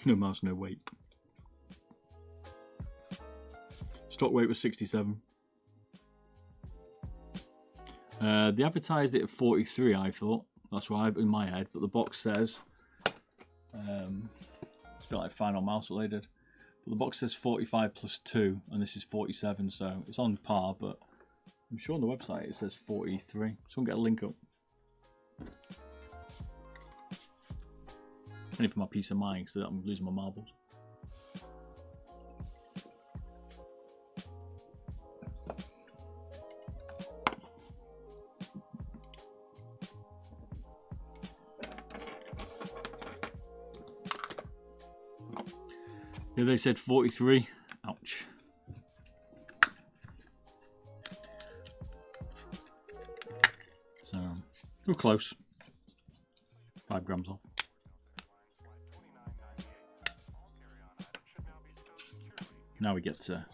No mouse, no weight. Stock weight was 67. They advertised it at 43, I thought. That's why in my head, but the box says it's a bit like Final Mouse what they did. But the box says 45 plus 2, and this is 47, so it's on par, but I'm sure on the website it says 43. Someone get a link up. Only for my peace of mind, so that I'm losing my marbles. Yeah, they said 43. Ouch. So, we're close. 5 grams off. Now we get to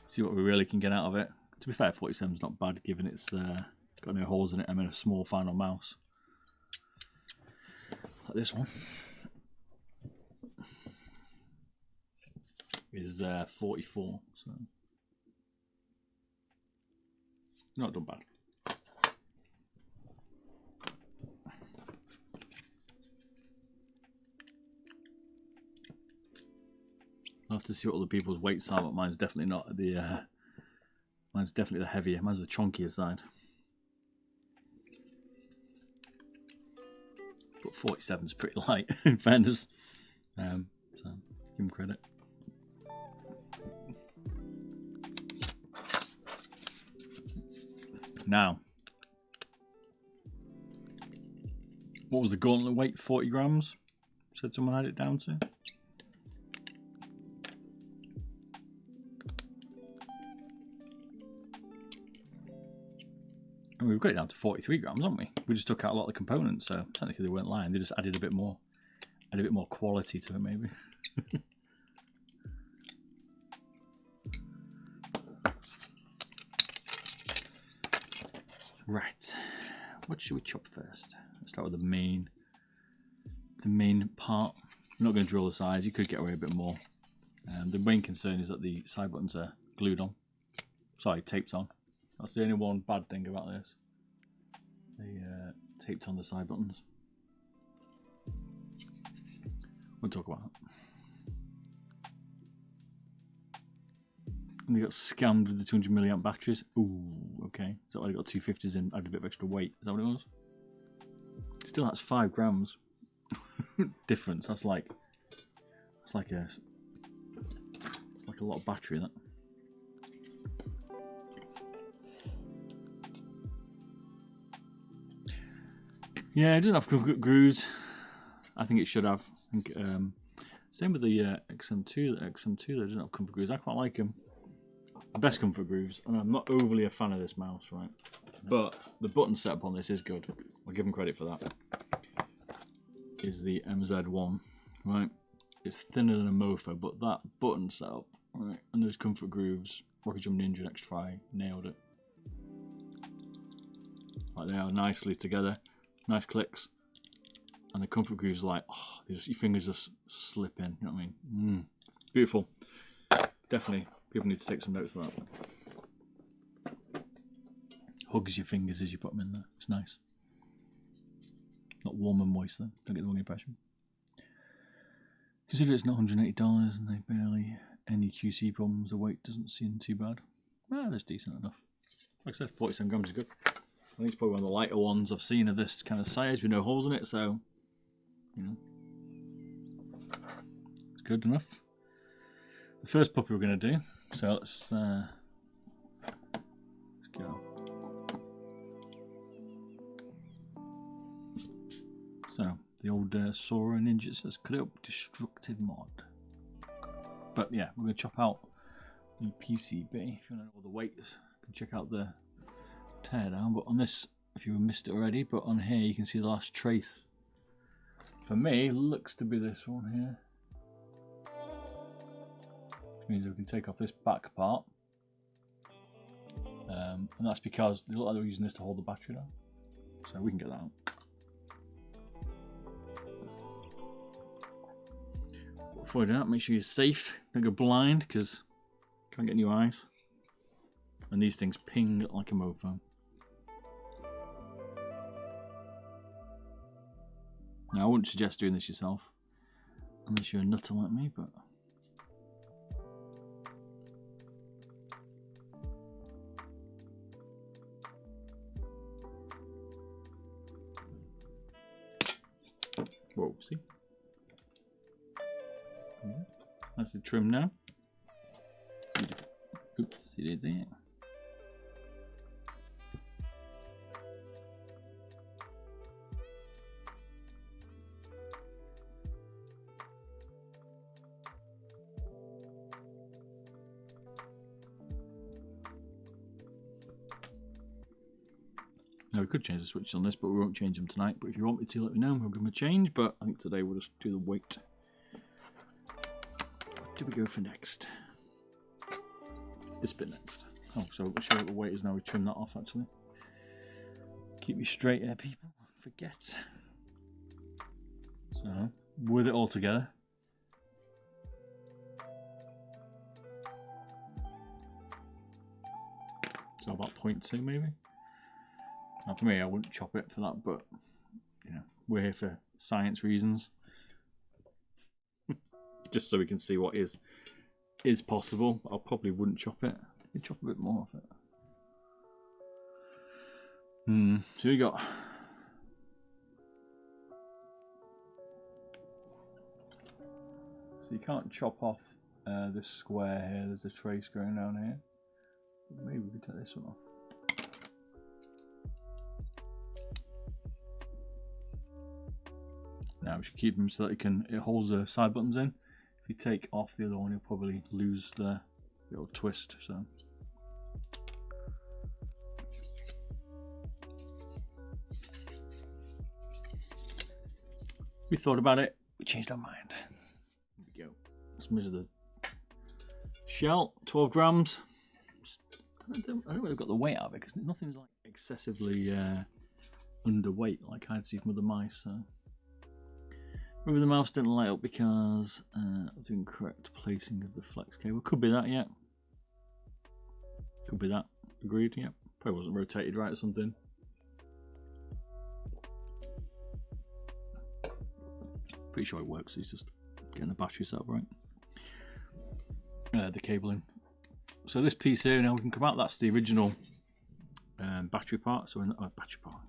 see what we really can get out of it. To be fair, 47 is not bad given it's got no holes in it. I'm in a small Final Mouse. Like this one. Is 44, so not done bad. I'll have to see what other people's weights are, but mine's definitely not the mine's definitely the heavier. Mine's the chunkier side. But 47 is pretty light in fairness. So give him credit. Now, what was the gauntlet weight? 40 grams? Said someone had it down to. And we've got it down to 43 grams, haven't we? We just took out a lot of the components, so technically they weren't lying. They just added a bit more quality to it, maybe. Right, what should we chop first? Let's start with the main part. I'm not going to drill the sides. You could get away a bit more. The main concern is that the side buttons are glued on. Sorry, taped on. That's the only one bad thing about this. They taped on the side buttons. We'll talk about that. And they got scammed with the 200 milliamp batteries. Ooh, okay. Is that why they got 250s in? Added a bit of extra weight. Is that what it was? Still, that's 5 grams difference. That's like a lot of battery. That. Yeah, it doesn't have comfort grooves. I think it should have. I think, same with the XM2. The XM2 doesn't have comfort grooves. I quite like them. The best comfort grooves, and I'm not overly a fan of this mouse, right? But the button setup on this is good. I'll give them credit for that. Is the MZ1, right? It's thinner than a mofo, but that button setup, right? And those comfort grooves, Rocket Jump Ninja and X-Try nailed it. Like they are nicely together, nice clicks, and the comfort grooves are like, oh, your fingers just slip in. You know what I mean? Beautiful. Definitely. People need to take some notes of that. Hugs your fingers as you put them in there. It's nice. Not warm and moist though. Don't get the wrong impression. Consider it's not $180 and they barely any QC problems. The weight doesn't seem too bad. Well, that's decent enough. Like I said, 47 grams is good. I think it's probably one of the lighter ones I've seen of this kind of size with no holes in it. So, you know, it's good enough. The first puppy we're going to do. So let's go. So the old Sora Ninja says, cut it up, destructive mod. But yeah, we're going to chop out the PCB. If you want to know all the weights, you can check out the teardown. But on this, if you missed it already, but on here you can see the last trace. For me, looks to be this one here. Means we can take off this back part, and that's because they look like they're using this to hold the battery down, so we can get that out. before you do that, make sure you're safe. Don't go blind because can't get in your eyes. And these things ping like a mofo. Now, I wouldn't suggest doing this yourself, unless you're a nutter like me, but... Whoa, see? Yeah. That's the trim now. Oops, you did that. Now we could change the switches on this, but we won't change them tonight. But if you want me to, let me know. We'll give them a change. But I think today we'll just do the weight. What do we go for next? This bit next. Oh, so we'll show what the weight is now. We trim that off actually. Keep you straight here, people. Forget. So with it all together. So about 0.2 maybe. Now for me, I wouldn't chop it for that, but you know, we're here for science reasons. Just so we can see what is possible. I probably wouldn't chop it. You'd chop a bit more of it. So we got so you can't chop off this square here. There's a trace going down here. Maybe we could take this one off. Now we should keep them so that it holds the side buttons in. If you take off the other one, you'll probably lose the little twist. So we thought about it, we changed our mind. Here we go. Let's measure the shell. 12 grams. I don't know if I've got the weight out of it because nothing's like excessively underweight like I'd see from other mice. So. Maybe the mouse didn't light up because that's incorrect placing of the flex cable. Could be that, yeah. Could be that. Agreed, yeah. Probably wasn't rotated right or something. Pretty sure it works. He's just getting the battery set up right. The cabling. So this piece here, now we can come out. That's the original battery part. So battery part.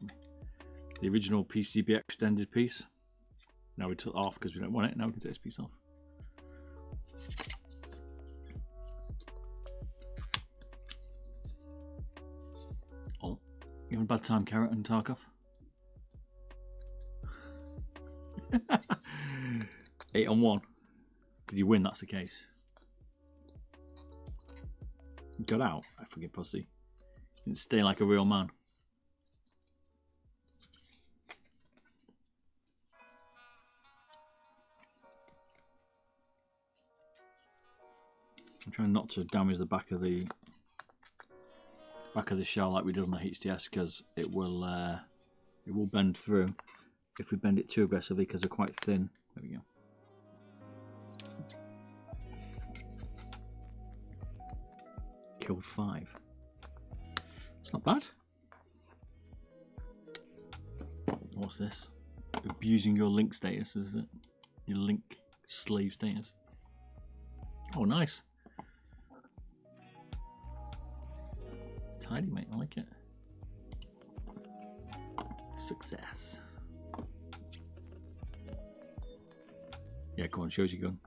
The original PCB extended piece. Now we took it off because we don't want it. Now we can take this piece off. Oh, you having a bad time, Carrot and Tarkov? 8 on 1. Did you win? That's the case. You got out. I forget pussy. Didn't stay like a real man. I'm trying not to damage the back of the shell like we did on the HTS because it will bend through if we bend it too aggressively because they're quite thin. There we go. Killed 5. It's not bad. What's this? Abusing your link status, is it? Your link slave status. Oh, nice. Tidy, mate. I like it. Success. Yeah, come on, shows your gun.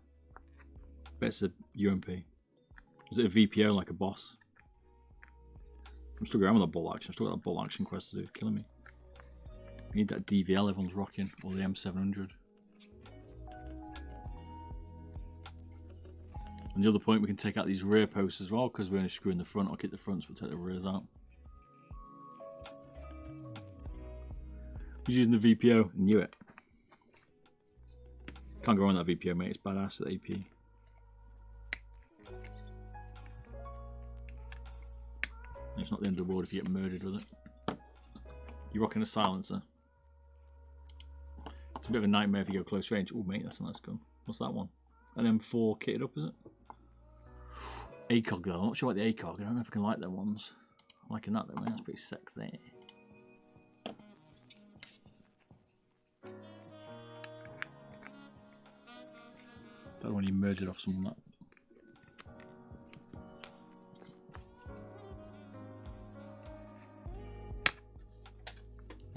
Bet it's a UMP. Is it a VPO like a boss? I'm still going with that bolt action. I've still got that bolt action quest to do. Killing me. I need that DVL everyone's rocking, or the M700. And the other point, we can take out these rear posts as well because we're only screwing the front. I'll keep the fronts, we'll take the rears out. Who's using the VPO? Knew it. Can't go on that VPO, mate. It's badass, the AP. It's not the end of the world if you get murdered with it. You're rocking a silencer. It's a bit of a nightmare if you go close range. Oh, mate, that's a nice gun. What's that one? an M4 kitted up, is it? ACOG though, I'm not sure about the ACOG. I don't know if I can like them ones. I'm liking that though, man. That's pretty sexy. Don't want you merge it off someone that.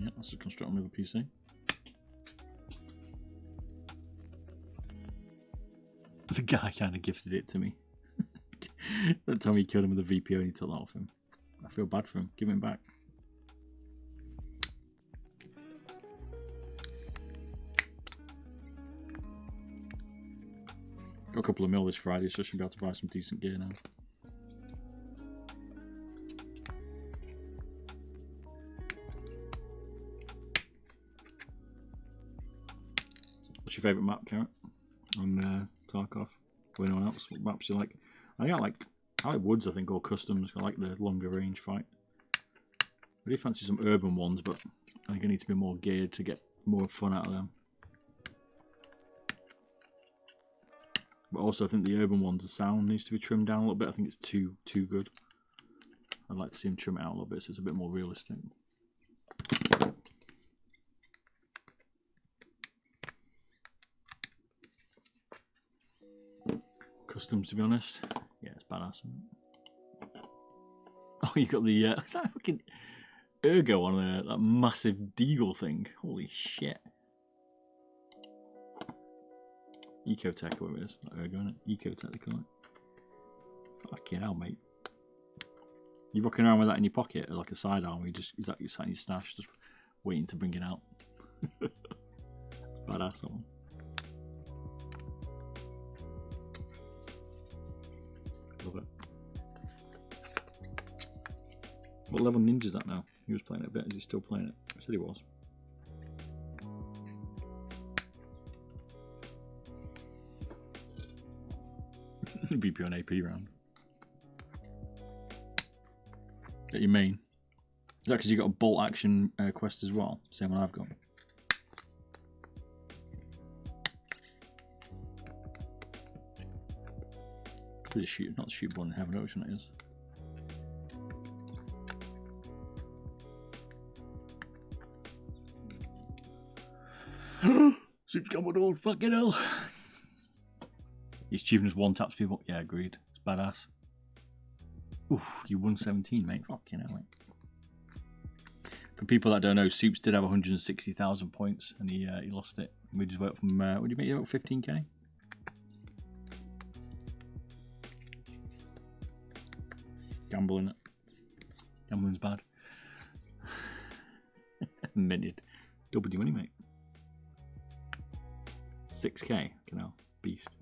Yeah, that's a construct on the PC. The guy kind of gifted it to me. That time he killed him with a VPO and he took that off him. I feel bad for him. Give him back. Got a couple of mil this Friday, so I should be able to buy some decent gear now. What's your favourite map, Carrot? On Tarkov? Or anyone else? What maps you like? I like Woods, I think, or Customs. I like the longer range fight. I do fancy some urban ones, but I think I need to be more geared to get more fun out of them. But also, I think the urban ones, the sound needs to be trimmed down a little bit. I think it's too good. I'd like to see them trim it out a little bit so it's a bit more realistic. Customs, to be honest. Yeah, it's badass, isn't it? Oh, you got the is that fucking Ergo on that massive deagle thing? Holy shit! Ecotech, whatever it is, not Ergo, isn't it? Ecotech, they call it. Fucking hell, mate! You rocking around with that in your pocket, or like a sidearm? Is that you sat in your stash, just waiting to bring it out? It's badass, that one. Love it. What level ninja's that now? He was playing it a bit. Is he still playing it? I said he was. BP on AP round. That your main? Is that because you got a bolt action quest as well? Same one I've got. The shoot, not the shoot one in Heaven Ocean, it is. Soup's got one old fucking hell. He's cheaping as one taps people. Yeah, agreed. It's badass. Oof, you won 17, mate. Fucking hell, mate. For people that don't know, Soups did have 160,000 points and he lost it. We just vote from, what do you make? You vote 15k? Gambling it. Gambling's bad. Minted. Double your money, mate. 6k. Canal. Beast.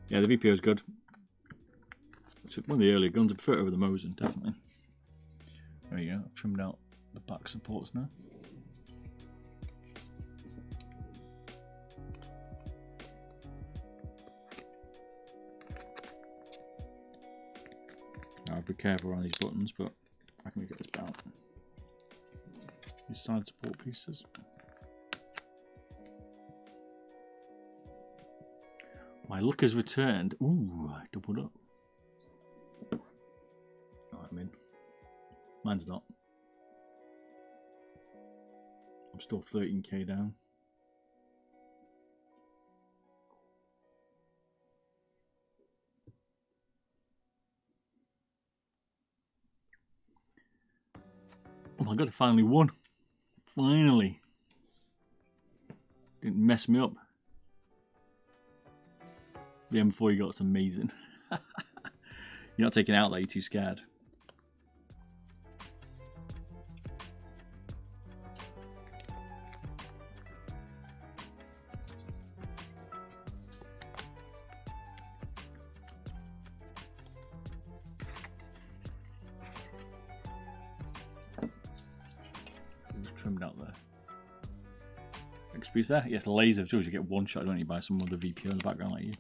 Yeah, the VPO is good. It's one of the earlier guns. I prefer it over the Mosin, definitely. There you go. I've trimmed out the back supports now. I'll be careful around these buttons, but I can get this down. These side support pieces. My luck has returned. Ooh, I doubled up. Alright, I'm in. Mine's not. I'm still 13k down. Oh my god, I finally won. Finally. Didn't mess me up. The M4 you got is amazing. You're not taking it out though, you're too scared. Trimmed out there. Next piece there. Yes, laser tools. You get one shot, don't you, by someone with a VPO in the background like you.